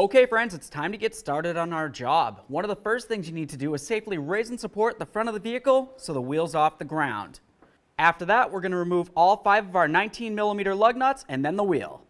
Okay friends, it's time to get started on our job. One of the first things you need to do is safely raise and support the front of the vehicle so the wheel's off the ground. After that, we're going to remove all 5 of our 19mm lug nuts and then the wheel.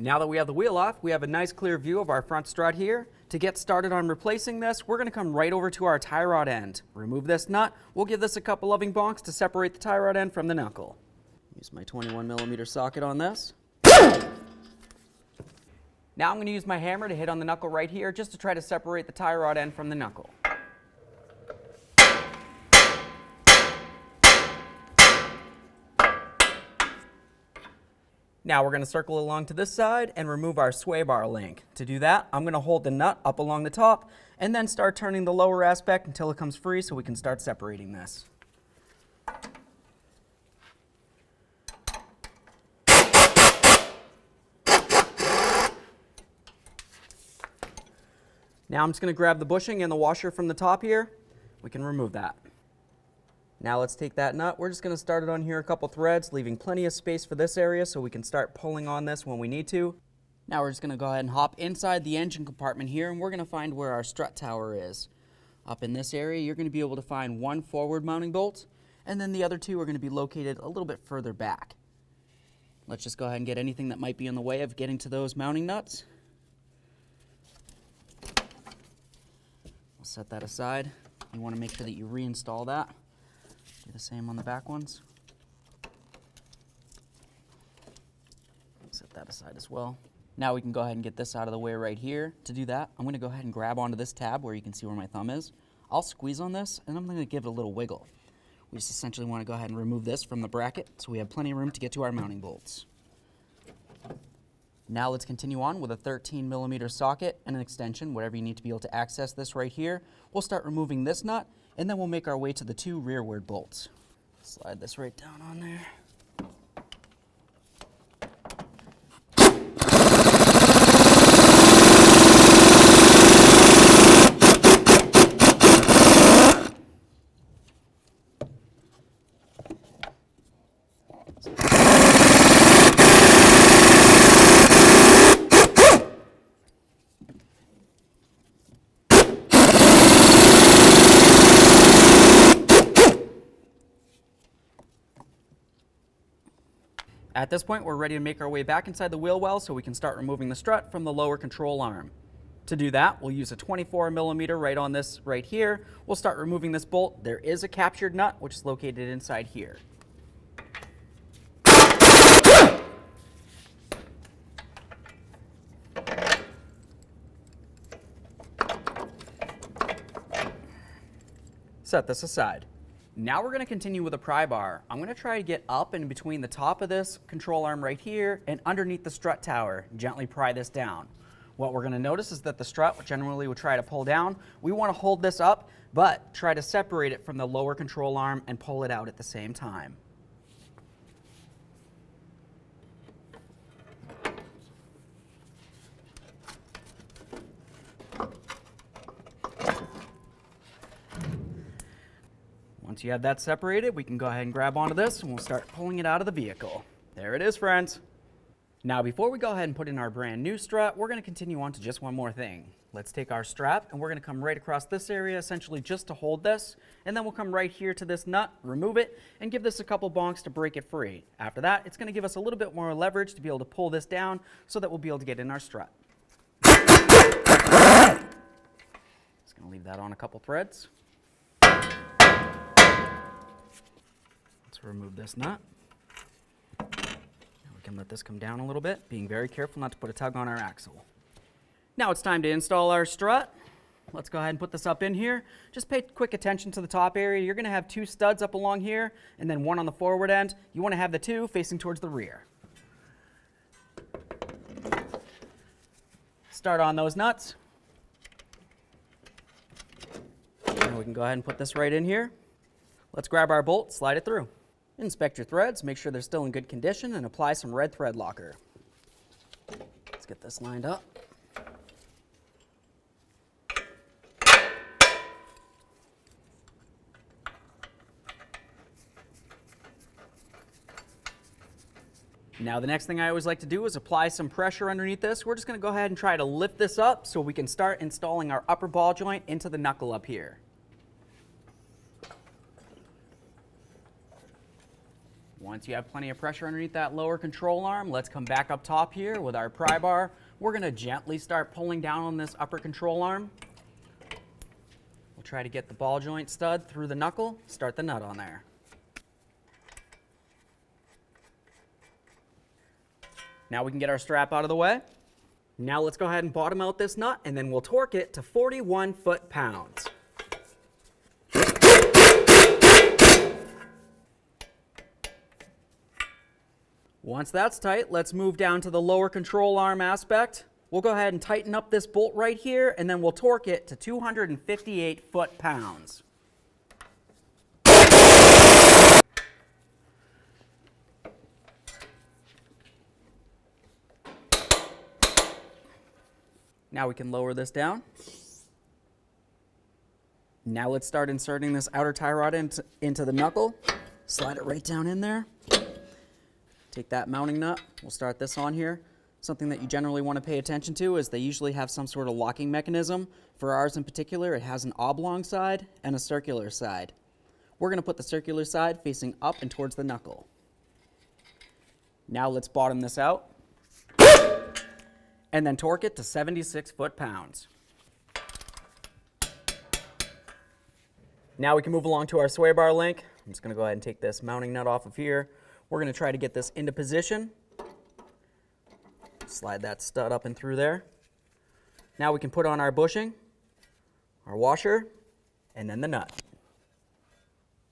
Now that we have the wheel off, we have a nice clear view of our front strut here. To get started on replacing this, we're going to come right over to our tie rod end. Remove this nut. We'll give this a couple loving bonks to separate the tie rod end from the knuckle. Use my 21mm socket on this. Now I'm going to use my hammer to hit on the knuckle right here just to try to separate the tie rod end from the knuckle. Now we're going to circle along to this side and remove our sway bar link. To do that, I'm going to hold the nut up along the top and then start turning the lower aspect until it comes free so we can start separating this. Now I'm just going to grab the bushing and the washer from the top here. We can remove that. Now let's take that nut. We're just going to start it on here a couple threads, leaving plenty of space for this area so we can start pulling on this when we need to. Now we're just going to go ahead and hop inside the engine compartment here, and we're going to find where our strut tower is. Up in this area, you're going to be able to find one forward mounting bolt, and then the other two are going to be located a little bit further back. Let's just go ahead and get anything that might be in the way of getting to those mounting nuts. We'll set that aside. You want to make sure that you reinstall that. Do the same on the back ones. Set that aside as well. Now we can go ahead and get this out of the way right here. To do that, I'm going to go ahead and grab onto this tab where you can see where my thumb is. I'll squeeze on this and I'm going to give it a little wiggle. We just essentially want to go ahead and remove this from the bracket so we have plenty of room to get to our mounting bolts. Now let's continue on with a 13mm socket and an extension, whatever you need to be able to access this right here. We'll start removing this nut, and then we'll make our way to the 2 rearward bolts. Slide this right down on there. At this point, we're ready to make our way back inside the wheel well so we can start removing the strut from the lower control arm. To do that, we'll use a 24mm right on this right here. We'll start removing this bolt. There is a captured nut, which is located inside here. Set this aside. Now we're going to continue with a pry bar. I'm going to try to get up in between the top of this control arm right here and underneath the strut tower. Gently pry this down. What we're going to notice is that the strut, which generally would try to pull down, we want to hold this up, but try to separate it from the lower control arm and pull it out at the same time. Once you have that separated, we can go ahead and grab onto this and we'll start pulling it out of the vehicle. There it is, friends. Now, before we go ahead and put in our brand new strut, we're going to continue on to just one more thing. Let's take our strap and we're going to come right across this area, essentially just to hold this, and then we'll come right here to this nut, remove it, and give this a couple bonks to break it free. After that, it's going to give us a little bit more leverage to be able to pull this down so that we'll be able to get in our strut. Just going to leave that on a couple threads. Let's remove this nut. We can let this come down a little bit, being very careful not to put a tug on our axle. Now it's time to install our strut. Let's go ahead and put this up in here. Just pay quick attention to the top area. You're going to have 2 studs up along here and then 1 on the forward end. You want to have the 2 facing towards the rear. Start on those nuts. And we can go ahead and put this right in here. Let's grab our bolt, slide it through. Inspect your threads, make sure they're still in good condition, and apply some red thread locker. Let's get this lined up. Now the next thing I always like to do is apply some pressure underneath this. We're just going to go ahead and try to lift this up so we can start installing our upper ball joint into the knuckle up here. Once you have plenty of pressure underneath that lower control arm, let's come back up top here with our pry bar. We're going to gently start pulling down on this upper control arm. We'll try to get the ball joint stud through the knuckle, start the nut on there. Now we can get our strap out of the way. Now let's go ahead and bottom out this nut, and then we'll torque it to 41 foot-pounds. Once that's tight, let's move down to the lower control arm aspect. We'll go ahead and tighten up this bolt right here, and then we'll torque it to 258 foot-pounds. Now we can lower this down. Now let's start inserting this outer tie rod into the knuckle. Slide it right down in there. Take that mounting nut. We'll start this on here. Something that you generally want to pay attention to is they usually have some sort of locking mechanism. For ours in particular, it has an oblong side and a circular side. We're going to put the circular side facing up and towards the knuckle. Now let's bottom this out. And then torque it to 76 foot-pounds. Now we can move along to our sway bar link. I'm just going to go ahead and take this mounting nut off of here. We're going to try to get this into position. Slide that stud up and through there. Now we can put on our bushing, our washer, and then the nut.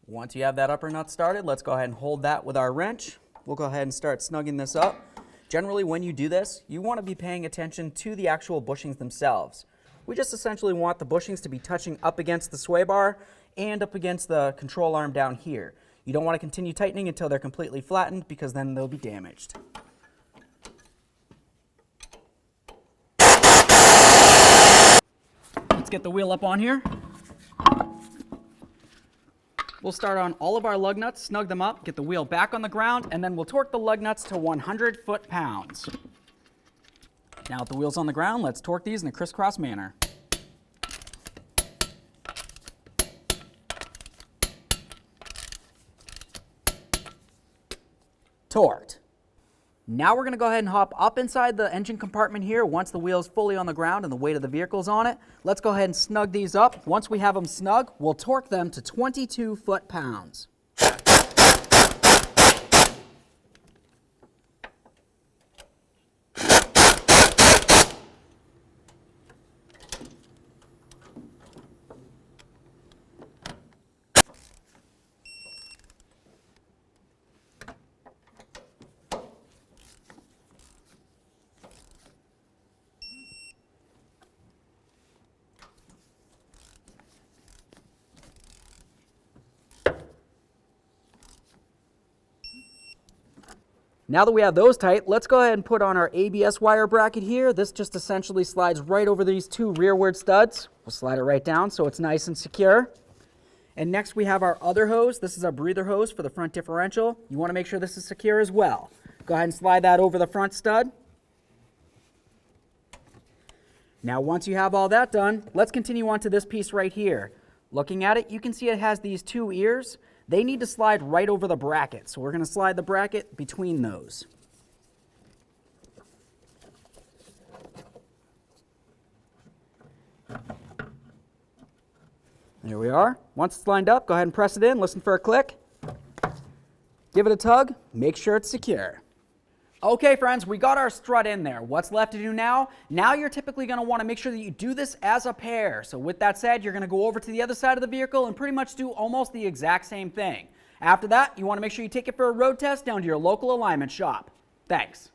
Once you have that upper nut started, let's go ahead and hold that with our wrench. We'll go ahead and start snugging this up. Generally, when you do this, you want to be paying attention to the actual bushings themselves. We just essentially want the bushings to be touching up against the sway bar and up against the control arm down here. You don't want to continue tightening until they're completely flattened because then they'll be damaged. Let's get the wheel up on here. We'll start on all of our lug nuts, snug them up, get the wheel back on the ground, and then we'll torque the lug nuts to 100 foot-pounds. Now with the wheels on the ground, let's torque these in a crisscross manner. Torqued. Now we're going to go ahead and hop up inside the engine compartment here once the wheel's fully on the ground and the weight of the vehicle's on it. Let's go ahead and snug these up. Once we have them snug, we'll torque them to 22 foot-pounds. Now that we have those tight, let's go ahead and put on our ABS wire bracket here. This just essentially slides right over these two rearward studs. We'll slide it right down so it's nice and secure. And next we have our other hose. This is our breather hose for the front differential. You want to make sure this is secure as well. Go ahead and slide that over the front stud. Now once you have all that done, let's continue on to this piece right here. Looking at it, you can see it has these two ears. They need to slide right over the bracket, so we're going to slide the bracket between those. There we are. Once it's lined up, go ahead and press it in, listen for a click. Give it a tug, make sure it's secure. Okay friends, we got our strut in there. What's left to do now? Now you're typically going to want to make sure that you do this as a pair. So with that said, you're going to go over to the other side of the vehicle and pretty much do almost the exact same thing. After that, you want to make sure you take it for a road test down to your local alignment shop. Thanks.